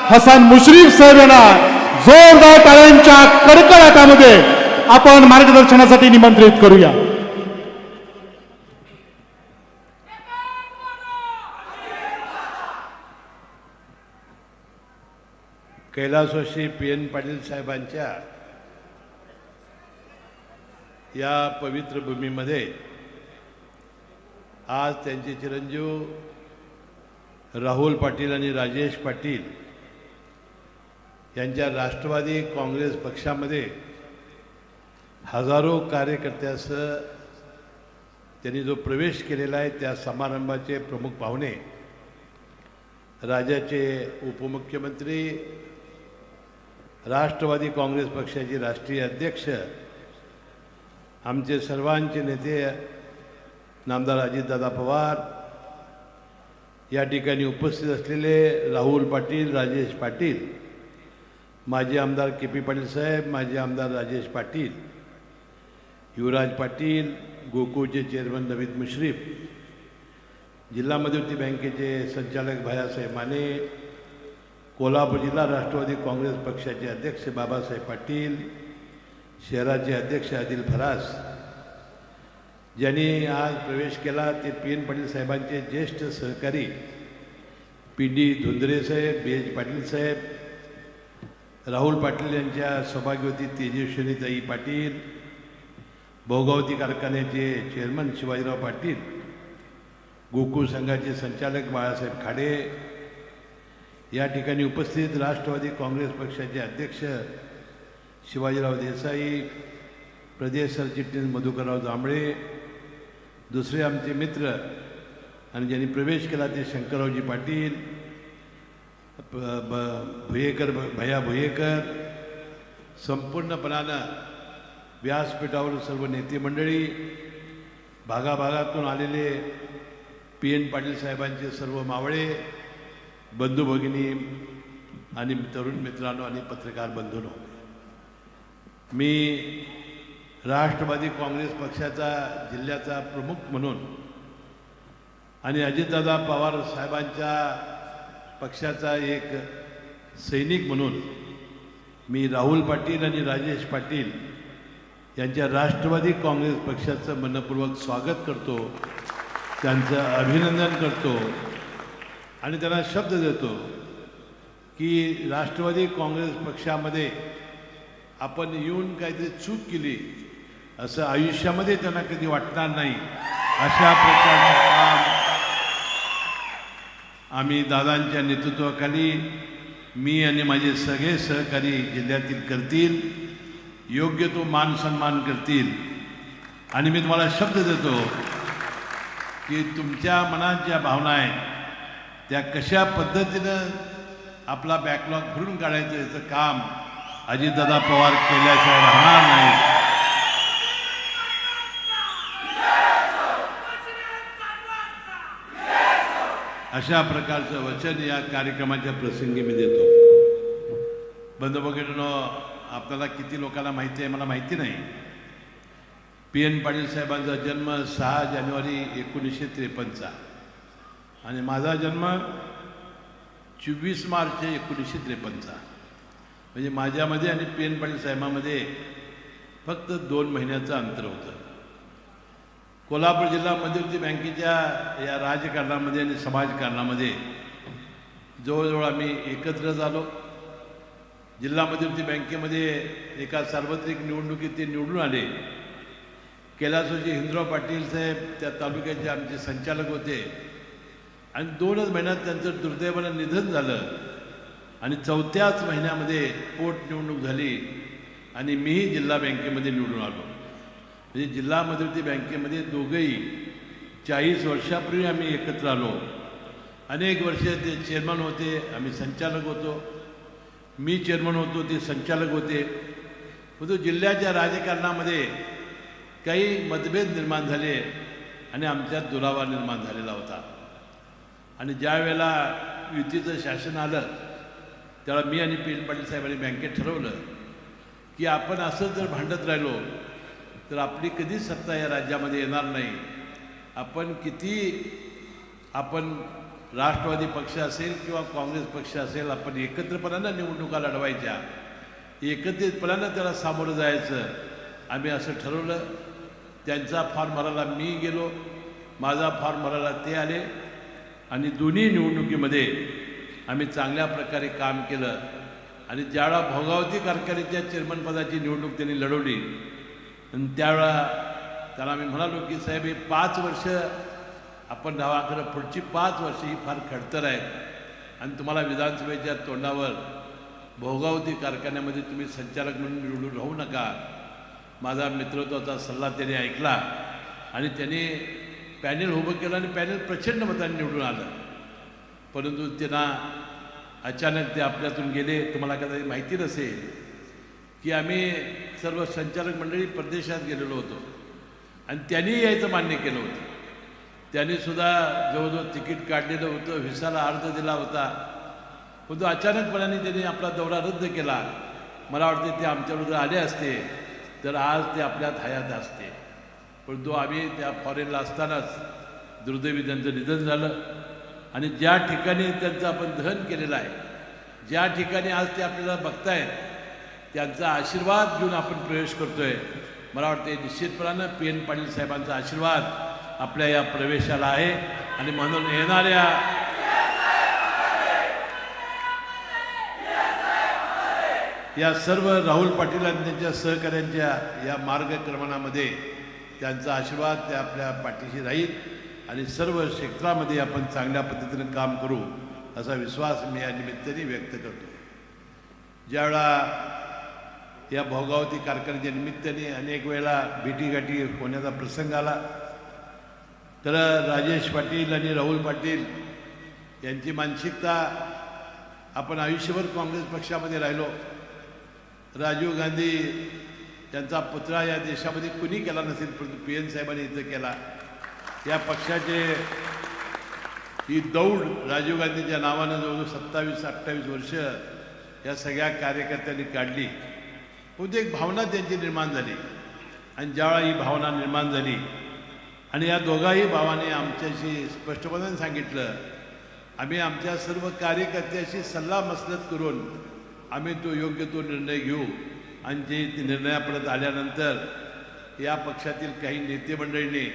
हसन मुश्रीफ साहेब यांना जोरदार टाळ्यांच्या कडकडाटामध्ये आपण मार्गदर्शनासाठी निमंत्रित करूया. कैलासवासी PN पाटील साहेबांच्या या पवित्र भूमीमध्ये आज त्यांचे चिरंजीव राहुल पाटील आणि राजेश पाटील यांच्या राष्ट्रवादी काँग्रेस पक्षामध्ये हजारो कार्यकर्त्यासह त्यांनी जो प्रवेश केलेला आहे त्या समारंभाचे प्रमुख पाहुणे राज्याचे उपमुख्यमंत्री राष्ट्रवादी काँग्रेस पक्षाचे राष्ट्रीय अध्यक्ष आमचे सर्वांचे नेते नामदार अजितदादा पवार, या ठिकाणी उपस्थित असलेले राहुल पाटील, राजेश पाटील, माजी आमदार KP पाटील साहेब, माजी आमदार राजेश पाटील, युवराज पाटील, गोकुळचे चेअरमन नवीद मुश्रीफ, जिल्हा मध्यवर्ती बँकेचे संचालक भैयासाहेब माने, कोल्हापूर जिल्हा राष्ट्रवादी काँग्रेस पक्षाचे अध्यक्ष बाबासाहेब पाटील, शहराचे अध्यक्ष आदिल फरास, ज्यांनी आज प्रवेश केला ते PN पाटील साहेबांचे ज्येष्ठ सहकारी PD धुंदरे साहेब, BH पाटील साहेब, राहुल पाटील यांच्या सौभाग्यवती तेजस्विनीताई पाटील, भोगावती कारखान्याचे चेअरमन शिवाजीराव पाटील, गोकुळ संघाचे संचालक बाळासाहेब खाडे, या ठिकाणी उपस्थित राष्ट्रवादी काँग्रेस पक्षाचे अध्यक्ष शिवाजीराव देसाई, प्रदेश सरचिटणीस मधुकरराव जांभळे, दुसरे आमचे मित्र आणि ज्यांनी प्रवेश केला ते शंकररावजी पाटील, भुयेकर, भैया भुयेकर, संपूर्णपणानं व्यासपीठावर सर्व नेते मंडळी, भागाभागातून आलेले PN पाटील साहेबांचे सर्व मावळे, बंधू भगिनी आणि तरुण मित्रांनो आणि पत्रकार बंधूंनो, मी राष्ट्रवादी काँग्रेस पक्षाचा जिल्ह्याचा प्रमुख म्हणून आणि अजितदादा पवार साहेबांच्या पक्षाचा एक सैनिक म्हणून मी राहुल पाटील आणि राजेश पाटील यांच्या राष्ट्रवादी काँग्रेस पक्षाचं मनपूर्वक स्वागत करतो, त्यांचं अभिनंदन करतो आणि त्यांना शब्द देतो की राष्ट्रवादी काँग्रेस पक्षामध्ये आपण येऊन काहीतरी चूक केली असं आयुष्यामध्ये त्यांना कधी वाटणार नाही. अशा प्रकारचं काम आम्ही दादांच्या नेतृत्वाखाली मी आणि माझे सगळे सहकारी जिल्ह्यातील करतील, योग्य तो मान सन्मान करतील. आणि मी तुम्हाला शब्द देतो की तुमच्या मनात ज्या भावना आहेत त्या कशा पद्धतीनं आपला बॅकलॉग भरून काढायचं याचं काम अजितदादा पवार केल्याशिवाय राहणार नाही. अशा प्रकारचं वचन या कार्यक्रमाच्या प्रसंगी मी देतो. बंधू भगिनींनो, आपल्याला किती लोकांना माहिती आहे मला माहिती नाही. PN पाटील साहेबांचा जन्म 6 जानेवारी 1953चा आणि माझा जन्म 24 मार्च 1953चा. म्हणजे माझ्यामध्ये आणि PN पाटील साहेबांमध्ये फक्त 2 महिन्याचं अंतर होतं. कोल्हापूर जिल्हा मध्यवर्ती बँकेच्या या राजकारणामध्ये आणि समाजकारणामध्ये जवळजवळ आम्ही एकत्र झालो. जिल्हा मध्यवर्ती बँकेमध्ये एका सार्वत्रिक निवडणुकीत ते निवडून आले. कैलासवासी हिंदराव पाटील साहेब त्या तालुक्याचे आमचे संचालक होते आणि 2च महिन्यात त्यांचं दुर्दैवानं निधन झालं आणि 4थ्याच महिन्यामध्ये पोटनिवडणूक झाली आणि मीही जिल्हा बँकेमध्ये निवडून आलो. म्हणजे जिल्हा मध्यवर्ती बँकेमध्ये दोघंही 40 वर्षापूर्वी आम्ही एकत्र आलो. अनेक वर्ष ते चेअरमन होते, आम्ही संचालक होतो. मी चेअरमन होतो, ते संचालक होते. परंतु जिल्ह्याच्या राजकारणामध्ये काही मतभेद निर्माण झाले आणि आमच्यात दुरावा निर्माण झालेला होता. आणि ज्या वेळेला युतीचं शासन आलं त्यावेळेला मी आणि PN पाटील साहेबांनी बँकेत ठरवलं की आपण असं जर भांडत राहिलो तर आपली कधीच सत्ता या राज्यामध्ये येणार नाही. आपण किती राष्ट्रवादी पक्ष असेल किंवा काँग्रेस पक्ष असेल, आपण एकत्रपणानं निवडणुका लढवायच्या, एकत्रितपणानं त्याला सामोरं जायचं. आम्ही असं ठरवलं. त्यांचा फॉर्म भरायला मी गेलो, माझा फॉर्म भरायला ते आले आणि दोन्ही निवडणुकीमध्ये आम्ही चांगल्या प्रकारे काम केलं. आणि ज्यावेळा भोगावती कारखान्याच्या चेअरमनपदाची निवडणूक त्यांनी लढवली आणि त्यावेळा त्याला आम्ही म्हणालो की साहेब हे 5 वर्ष आपण राहा, खरं पुढची 5 वर्ष ही फार खडतर आहेत आणि तुम्हाला विधानसभेच्या तोंडावर भोगावती कारखान्यामध्ये तुम्ही संचालक म्हणून निवडून राहू नका. माझा मित्रत्वाचा सल्ला त्याने ऐकला आणि त्याने पॅनेल उभं केलं आणि पॅनेल प्रचंड मतांनी निवडून आलं. परंतु त्यांना अचानक ते आपल्यातून गेले. तुम्हाला कदाचित माहिती नसेल की आम्ही सर्व संचालक मंडळी परदेशात गेलेलो होतो आणि त्यांनी यायचं मान्य केलं होतं. त्यांनीसुद्धा जवळजवळ तिकीट काढलेलं होतं, व्हिसाला अर्ज दिला होता. परंतु अचानकपणाने त्यांनी आपला दौरा रद्द केला. मला वाटते ते आमच्याबरोबर आले असते तर आज ते आपल्यात हयात असते. परंतु आम्ही त्या फॉरेनला असतानाच दुर्दैवी त्यांचं निधन झालं आणि ज्या ठिकाणी त्यांचं आपण दहन केलेलं आहे, ज्या ठिकाणी आज ते आपल्याला बघतायत, त्यांचा आशीर्वाद घेऊन आपण प्रवेश करतोय. मला वाटते निश्चितपणानं PN पाटील साहेबांचा आशीर्वाद आपल्या या प्रवेशाला आहे आणि म्हणून येणाऱ्या या सर्व राहुल पाटील आणि त्यांच्या सहकाऱ्यांच्या या मार्गक्रमणामध्ये त्यांचा आशीर्वाद ते आपल्या पाठीशी राहील आणि सर्व क्षेत्रामध्ये आपण चांगल्या पद्धतीनं काम करू असा विश्वास मी या निमित्ताने व्यक्त करतो. ज्यावेळा या भोगावती कारखान्याच्या निमित्ताने अनेक वेळा भेटीगाठी होण्याचा प्रसंग आला तर राजेश पाटील आणि राहुल पाटील यांची मानसिकता, आपण आयुष्यभर काँग्रेस पक्षामध्ये राहिलो. राजीव गांधी त्यांचा पुतळा या देशामध्ये कुणी केला नसेल, परंतु PN साहेबांनी इथं केला. या पक्षाचे ही दौड राजीव गांधीच्या नावानं जवळजवळ 27-28 वर्ष या सगळ्या कार्यकर्त्यांनी काढली. परंतु एक भावना त्यांची निर्माण झाली आणि ज्यावेळा ही भावना निर्माण झाली आणि या दोघाही भावाने आमच्याशी स्पष्टपणे सांगितलं, आम्ही आमच्या सर्व कार्यकर्त्याशी सल्लामसलत करून आम्ही तो योग्य तो निर्णय घेऊ. आणि जे निर्णयापर्यंत आल्यानंतर या पक्षातील काही नेते मंडळींनी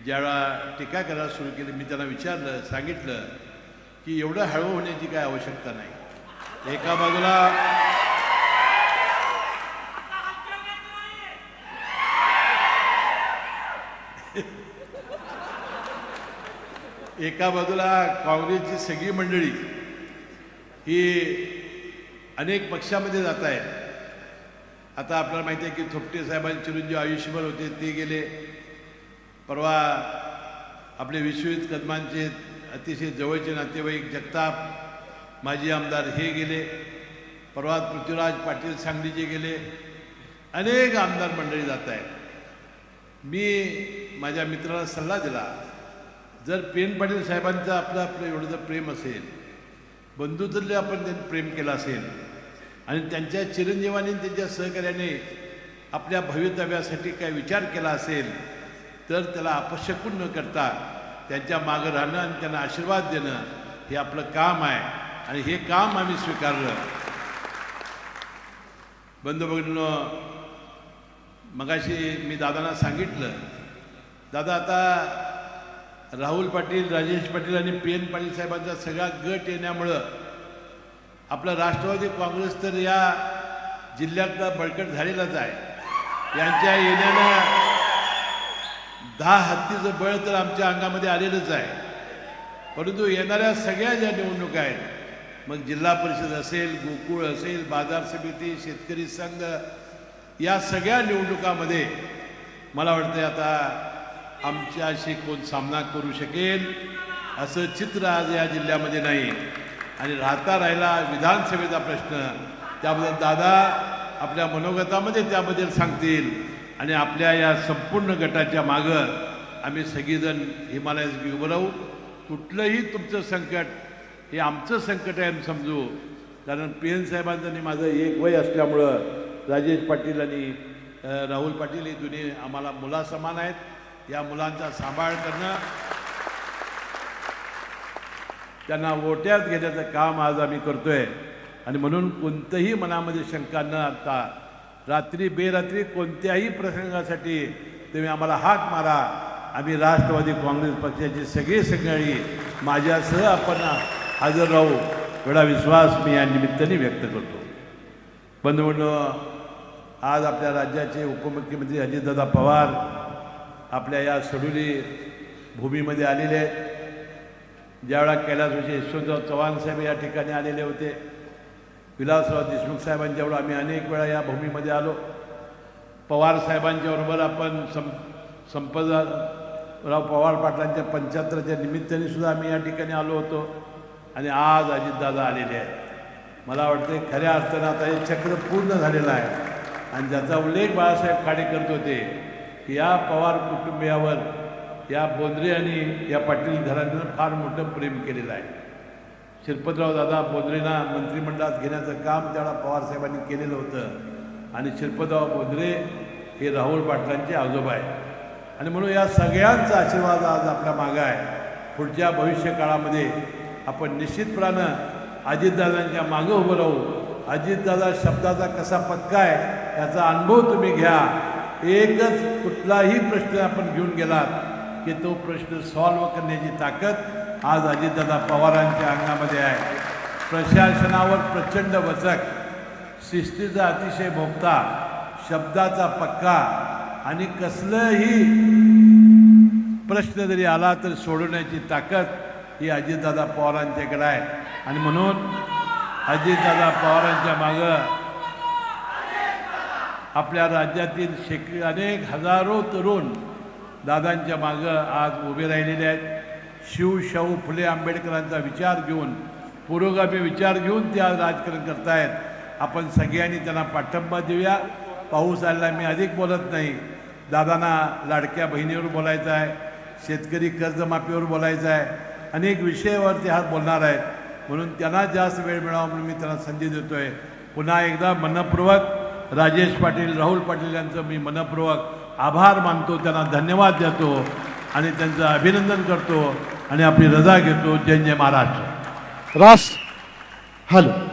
ज्यावेळा टीका करायला सुरू केली, मी त्यांना विचारलं, सांगितलं की एवढं हळू होण्याची काय आवश्यकता नाही. एका बाजूला काँग्रेसची सगळी मंडळी ही अनेक पक्षामध्ये जात आहेत. आता आपल्याला माहिती आहे की थोपटे साहेबांचे चिरंजीव आयुष्यभर होते, ते गेले. परवा आपले विश्वजित कदमांचे अतिशय जवळचे नातेवाईक जगताप माजी आमदार हे गेले. परवा पृथ्वीराज पाटील सांगलीचे गेले. अनेक आमदार मंडळी जात आहेत. मी माझ्या मित्राला सल्ला दिला, जर PN पाटील साहेबांचं आपलं एवढं जर प्रेम असेल, बंधुत्वाने आपण त्यांनी प्रेम केलं असेल आणि त्यांच्या चिरंजीवानी त्यांच्या सहकार्याने आपल्या भवितव्यासाठी काय विचार केला असेल तर त्याला अपशकून न करता त्यांच्या मागं राहणं आणि त्यांना आशीर्वाद देणं हे आपलं काम आहे आणि हे काम आम्ही स्वीकारलं. बंधू भगिनींनो, मगाशी मी दादांना सांगितलं, दादा आता राहुल पाटील, राजेश पाटील आणि PN पाटील साहेबांचा सगळा गट येण्यामुळं आपलं राष्ट्रवादी काँग्रेस तर या जिल्ह्यातला बळकट झालेलाच आहे. यांच्या येण्यानं 10 हत्तीचं बळ तर आमच्या अंगामध्ये आलेलंच आहे. परंतु येणाऱ्या सगळ्या ज्या निवडणुका आहेत, मग जिल्हा परिषद असेल, गोकुळ असेल, बाजार समिती, शेतकरी संघ, या सगळ्या निवडणुकामध्ये मला वाटतं आता आमच्याशी कोण सामना करू शकेल असं चित्र आज या जिल्ह्यामध्ये नाही. आणि राहिला विधानसभेचा प्रश्न, त्याबद्दल दादा आपल्या मनोगतामध्ये त्याबद्दल सांगतील आणि आपल्या या संपूर्ण गटाच्या मागं आम्ही सगळीजण हिमालयात उभं राहू. कुठलंही तुमचं संकट हे आमचं संकट आहे समजू. कारण PN साहेबांचं आणि माझं एक वय असल्यामुळं राजेश पाटील आणि राहुल पाटील हे दोन्ही आम्हाला मुलासमान आहेत. या मुलांचा सांभाळ करणं त्यांना ओट्यात घेण्याचं काम आज आम्ही करतोय. आणि म्हणून कोणतंही मनामध्ये शंका न आणता रात्री बेरात्री कोणत्याही प्रसंगासाठी तुम्ही आम्हाला हाक मारा. आम्ही राष्ट्रवादी काँग्रेस पक्षाची सगळी माझ्यासह आपण हजर राहू एवढा विश्वास मी या निमित्ताने व्यक्त करतो. बंधूंनो, आज आपल्या राज्याचे उपमुख्यमंत्री अजितदादा पवार आपल्या या सडोली भूमीमध्ये आलेले आहेत. ज्यावेळा कैलासवासी यशवंतराव चव्हाण साहेब या ठिकाणी आलेले होते, विलासराव देशमुख साहेबांच्याबरोबर आम्ही अनेक वेळा या भूमीमध्ये आलो. पवार साहेबांच्याबरोबर आपण संपतराव पवार पाटलांच्या 75च्या निमित्ताने सुद्धा आम्ही या ठिकाणी आलो होतो. आणि आज अजितदादा आलेले आहेत. मला वाटते खऱ्या अर्थानं आता हे चक्र पूर्ण झालेलं आहे. आणि ज्याचा उल्लेख बाळासाहेब खाडे करत होते की या पवार कुटुंबियावर या बोंद्रे आणि या पाटील घराण्यानं फार मोठं प्रेम केलेलं आहे. शिरपतराव दादा बोंद्रेंना मंत्रिमंडळात घेण्याचं काम त्यावेळा पवारसाहेबांनी केलेलं होतं. आणि शिरपतराव बोंद्रे हे राहुल पाटलांचे आजोबा आहे. आणि म्हणून या सगळ्यांचा आशीर्वाद आज आपल्या मागं आहे. पुढच्या भविष्यकाळामध्ये आपण निश्चितपणानं अजितदादांच्या मागं उभं राहू. अजितदादा शब्दाचा कसा पक्का आहे याचा अनुभव तुम्ही घ्या. एकच कुठलाही प्रश्न आपण घेऊन गेलात की तो प्रश्न सॉल्व्ह करण्याची ताकद आज अजितदादा पवारांच्या अंगामध्ये आहे. प्रशासनावर प्रचंड वचक, शिस्तीचा अतिशय भोगता, शब्दाचा पक्का आणि कसलंही प्रश्न जरी आला तर सोडवण्याची ताकद ही अजितदादा पवारांच्याकडे आहे. आणि म्हणून अजितदादा पवारांच्या मागं आपल्या राज्यातील अनेक हजारो तरुण दादांच्या मागं आज उभे राहिलेले आहेत. शाहू फुले आंबेडकरांचा विचार घेऊन, पुरोगामी विचार घेऊन ते आज राजकारण करतायत. आपण सगळ्यांनी त्यांना पाठिंबा देऊया. पाऊस आलेला मी अधिक बोलत नाही. दादांना लाडक्या बहिणीवर बोलायचं आहे, शेतकरी कर्जमाफीवर बोलायचं आहे, अनेक विषयावर ते आज बोलणार आहेत. म्हणून त्यांना जास्त वेळ मिळावा म्हणून मी त्यांना संधी देतो आहे. पुन्हा एकदा मनपूर्वक राजेश पाटील, राहुल पाटील यांचं मी मनपूर्वक आभार मानतो, त्यांना धन्यवाद देतो आणि त्यांचं अभिनंदन करतो आणि आपली रजा घेतो. जय जय महाराष्ट्र. राष्ट्र हॅलो.